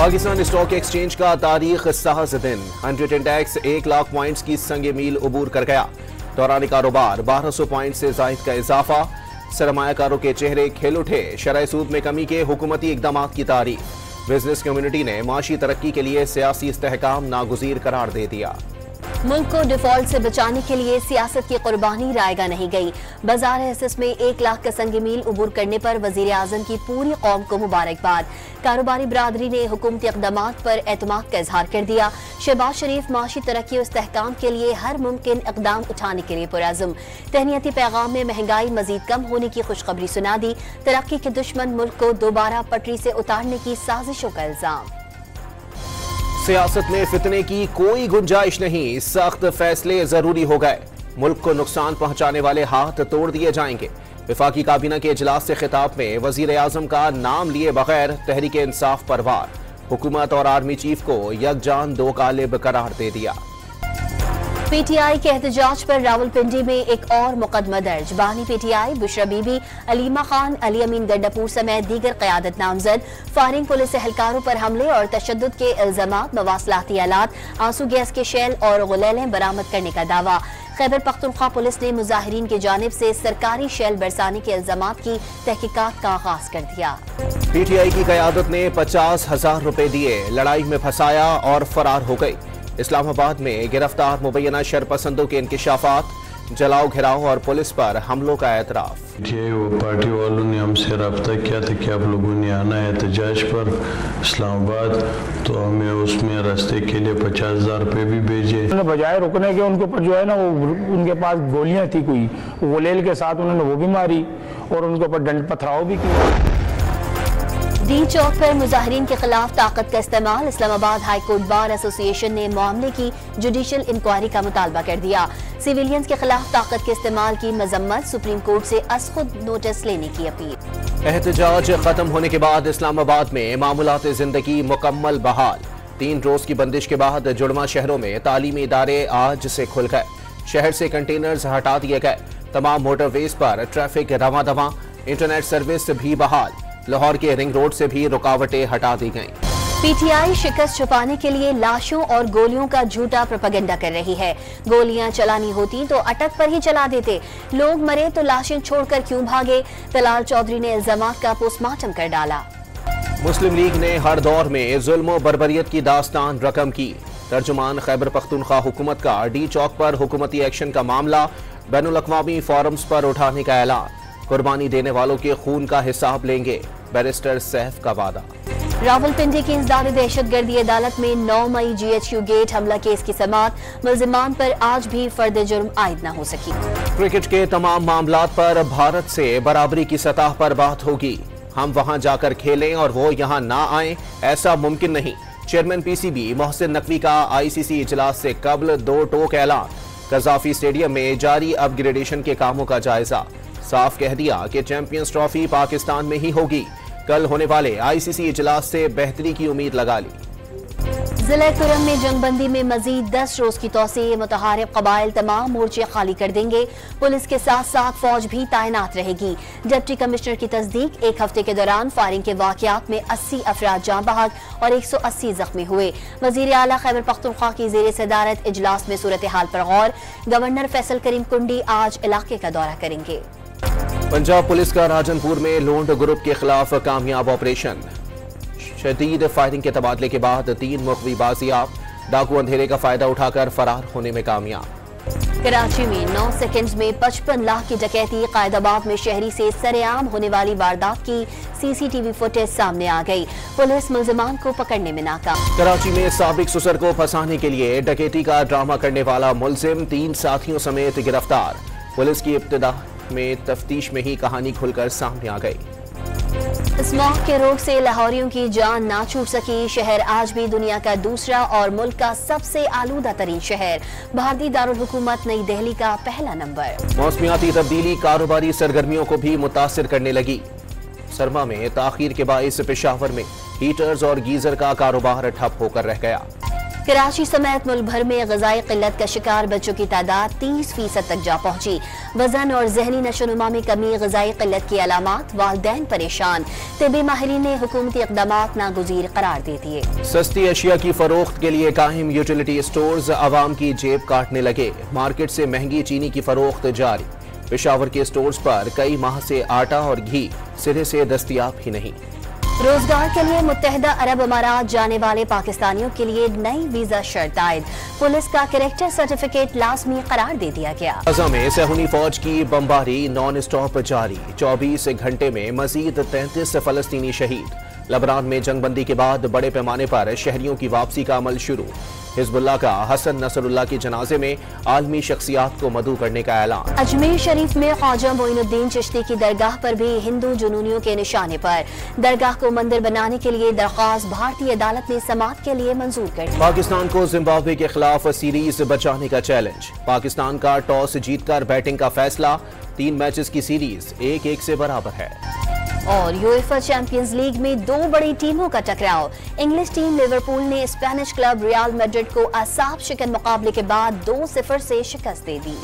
Pakistan stock exchange का तारीख साहस दिन 100 इंडेक्स 1 लाख पॉइंट्स की संगे मील उबूर कर गया। दौरान कारोबार 1200 पॉइंट से जायद का इजाफा। सरमायाकारों के चेहरे खिल उठे। शरह सूद में कमी के हुकूमती इकदाम की तारीफ। बिजनेस कम्युनिटी ने माशी तरक्की के लिए सियासी इस्तेहकाम नागुज़ीर करार दे दिया। मुल्क को डिफॉल्ट से बचाने के लिए सियासत की कुर्बानी रायगा नहीं गई। बाजार हसस में 1 लाख का संग मील उबूर करने पर वजीर आजम की पूरी कौम को मुबारकबाद। कारोबारी बरादरी ने हुकूमती इक़दामात पर एतमाद का इजहार कर दिया। शहबाज शरीफ माशी तरक्की और इस्तेहकाम के लिए हर मुमकिन इक़दाम उठाने के लिए पुरअज़्म। तहनीती पैगाम में महंगाई मजीद कम होने की खुशखबरी सुना दी। तरक्की के दुश्मन मुल्क को दोबारा पटरी से उतारने की साजिशों का इल्जाम। सियासत में फितने की कोई गुंजाइश नहीं। सख्त फैसले जरूरी हो गए। मुल्क को नुकसान पहुंचाने वाले हाथ तोड़ दिए जाएंगे। वफाकी काबीना के इजलास से खिताब में वजीर आजम का नाम लिए बगैर तहरीक इंसाफ पर वार। हुकूमत और आर्मी चीफ को यकजान दो कालिब करार दे दिया। पीटीआई के एहतजाज पर रावलपिंडी में एक और मुकदमा दर्ज। बानी पीटीआई बुशरा बीबी, अलीमा खान, अली अमीन गंडापुर समेत दीगर क़यादत नामजद फायरिंग पुलिस एहलकारों पर हमले और तशद्दुद के इल्जामात, मवासलाती आलात, आंसू गैस के शेल और गुलेलें बरामद करने का दावा। खैबर पख्तूनख्वा पुलिस ने मुजाहिरीन की जानिब से सरकारी शेल बरसाने के इल्जामात की तहकीकात का आगाज कर दिया। पीटीआई की क़यादत ने 50,000 रुपए दिए, लड़ाई में फंसाया और फरार हो गई। इस्लामाबाद में गिरफ्तार मुबैना शरपसंदों के इंकिशाफात, जलाओ घिराव और पुलिस पर हमलों का एतराफ। वो पार्टी वालों ने हमसे रब्ता किया था कि आप लोगों ने आना है एहतजाज पर इस्लामाबाद, तो हमें उसमें रास्ते के लिए 50,000 रुपये भी भेजे। उन्होंने बजाय रुकने के उनके ऊपर जो है ना, वो उनके पास गोलियां थी, कोई गोलेल के साथ उन्होंने वो भी मारी और उनके ऊपर डंड पथराव भी किया। डी चौक पर मुजाहिरीन के खिलाफ ताकत का इस्तेमाल। Islamabad high court bar association ने मामले की जुडिशियल इंक्वायरी का मुतालबा कर दिया। सिविलियंस के खिलाफ ताकत के इस्तेमाल की मजम्मत। सुप्रीम कोर्ट से अज़खुद नोटिस लेने की अपील। एहतजाज खत्म होने के बाद इस्लामाबाद में मामूलात जिंदगी मुकम्मल बहाल। 3 रोज की बंदिश के बाद जुड़वा शहरों में तालीमी इदारे आज से खुल गए। शहर से कंटेनर्स हटा दिए गए। तमाम मोटरवेज पर ट्रैफिक रवां दवां। इंटरनेट सर्विस भी बहाल। लाहौर के रिंग रोड से भी रुकावटें हटा दी गईं। पीटीआई शिकस्त छुपाने के लिए लाशों और गोलियों का झूठा प्रोपेगेंडा कर रही है। गोलियां चलानी होती तो अटक पर ही चला देते। लोग मरे तो लाशें छोड़कर क्यों भागे। तलाल चौधरी ने इल्जामात का पोस्टमार्टम कर डाला। मुस्लिम लीग ने हर दौर में जुल्म बर्बरियत की दास्तान रकम की। तर्जुमान खैबर पख्तूनख्वा हुकूमत का डी चौक पर हुकूमती एक्शन का मामला बैनुल अक़वामी फोरम्स पर उठाने का ऐलान। कुर्बानी देने वालों के खून का हिसाब लेंगे, बैरिस्टर सैफ का वादा। रावलपिंडी की इंसदाद दहशतगर्दी अदालत में 9 मई GHQ गेट हमला केस की समाअत। मुल्जिमान पर आज भी फर्द जुर्म आयद न हो सकी। क्रिकेट के तमाम मामलात पर भारत से बराबरी की सतह पर बात होगी। हम वहां जाकर खेलें और वो यहां ना आए, ऐसा मुमकिन नहीं। चेयरमैन PCB मोहसिन नकवी का ICC इजलास से कबल 2 टोक ऐलान। कज़ाफी स्टेडियम में जारी अपग्रेडेशन के कामों का जायजा। साफ कह दिया कि चैंपियंस ट्रॉफी पाकिस्तान में ही होगी। कल होने वाले ICC इजलास से बेहतरी की उम्मीद लगा ली। जिला तुरम में जंगबंदी में मजीद 10 रोज की तौसीए। मुतहारिब कबाइल तमाम मोर्चे खाली कर देंगे। पुलिस के साथ साथ फौज भी तैनात रहेगी। डिप्टी कमिश्नर की तस्दीक, 1 हफ्ते के दौरान फायरिंग के वाकयात में 80 अफराद जाँ बहक और 180 जख्मी हुए। वजीर आला खैबर पख्तूनख्वा की ज़ेर सदारत इजलास में सूरत हाल पर गौर। गवर्नर फैसल करीम कुंडी आज इलाके का दौरा करेंगे। पंजाब पुलिस का राजनपुर में लोंड ग्रुप के खिलाफ कामयाब ऑपरेशन। शदीद फायरिंग के तबादले के बाद 3 मुखवी बाजियाब। डाकू अंधेरे का फायदा उठाकर फरार होने में कामयाब। कराची में 9 सेकंड्स में 55 लाख की डकैती। कायदाबाद में शहरी से सरेआम होने वाली वारदात की CCTV फुटेज सामने आ गई। पुलिस मुल्जिमान को पकड़ने में नाकाम। कराची में साबिक सुसर को फंसाने के लिए डकैती का ड्रामा करने वाला मुल्जिम 3 साथियों समेत गिरफ्तार। पुलिस की इब्तिदा में तफ्तीश में ही कहानी खुलकर सामने आ गई। स्मॉग के रोग से लाहौरियों की जान ना छूट सकी। शहर आज भी दुनिया का दूसरा और मुल्क का सबसे आलूदा तरीन शहर। भारतीय दारुल हुकूमत नई दिल्ली का पहला नंबर। मौसमियाती तब्दीली कारोबारी सरगर्मियों को भी मुतासिर करने लगी। सरमा में ताखीर के बाइस पेशावर में हीटर्स और गीजर का कारोबार ठप होकर रह गया। कराची समेत मुल्क भर में ग़िज़ाई क़िल्लत का शिकार बच्चों की तादाद 30% तक जा पहुंची। वजन और जहनी नशोनुमा में कमी, ग़िज़ाई क़िल्लत की अलामात, वालिदैन परेशान। तिब्बी माहिरीन ने हुकूमती इक़दामात नागुज़ीर करार दे दिए। सस्ती अशिया की फरोख्त के लिए कायम यूटिलिटी स्टोर्स अवाम की जेब काटने लगे। मार्केट से महंगी चीनी की फरोख्त जारी। पेशावर के स्टोर्स पर कई माह से आटा और घी सिरे से दस्तयाब ही नहीं। रोजगार के लिए मुत्तहिदा अरब अमारात जाने वाले पाकिस्तानियों के लिए नई वीजा शर्त आयद। पुलिस का कैरेक्टर सर्टिफिकेट लाजमी करार दे दिया गया। गाजा में सहूनी फौज की बमबारी नॉन स्टॉप जारी। 24 घंटे में मजीद 33 फलस्तीनी शहीद। लबनान में जंगबंदी के बाद बड़े पैमाने पर शहरियों की वापसी का अमल शुरू। हिजबुल्लाह का हसन नसरुल्लाह के जनाजे में आलमी शख्सियात को मदऊ करने का ऐलान। अजमेर शरीफ में ख्वाजा मोइनुद्दीन चिश्ती की दरगाह पर भी हिंदू जुनूनियों के निशाने पर। दरगाह को मंदिर बनाने के लिए दरख्वास्त भारतीय अदालत ने समाअत के लिए मंजूर कर दी। पाकिस्तान को जिम्बाब्वे के खिलाफ सीरीज बचाने का चैलेंज। पाकिस्तान का टॉस जीतकर बैटिंग का फैसला। 3 मैचेस की सीरीज 1-1 से बराबर है। और यूएफा चैंपियंस लीग में 2 बड़ी टीमों का टकराव। इंग्लिश टीम लिवरपूल ने स्पेनिश क्लब रियल मैड्रिड को असाब शिकन मुकाबले के बाद 2-0 से शिकस्त दे दी।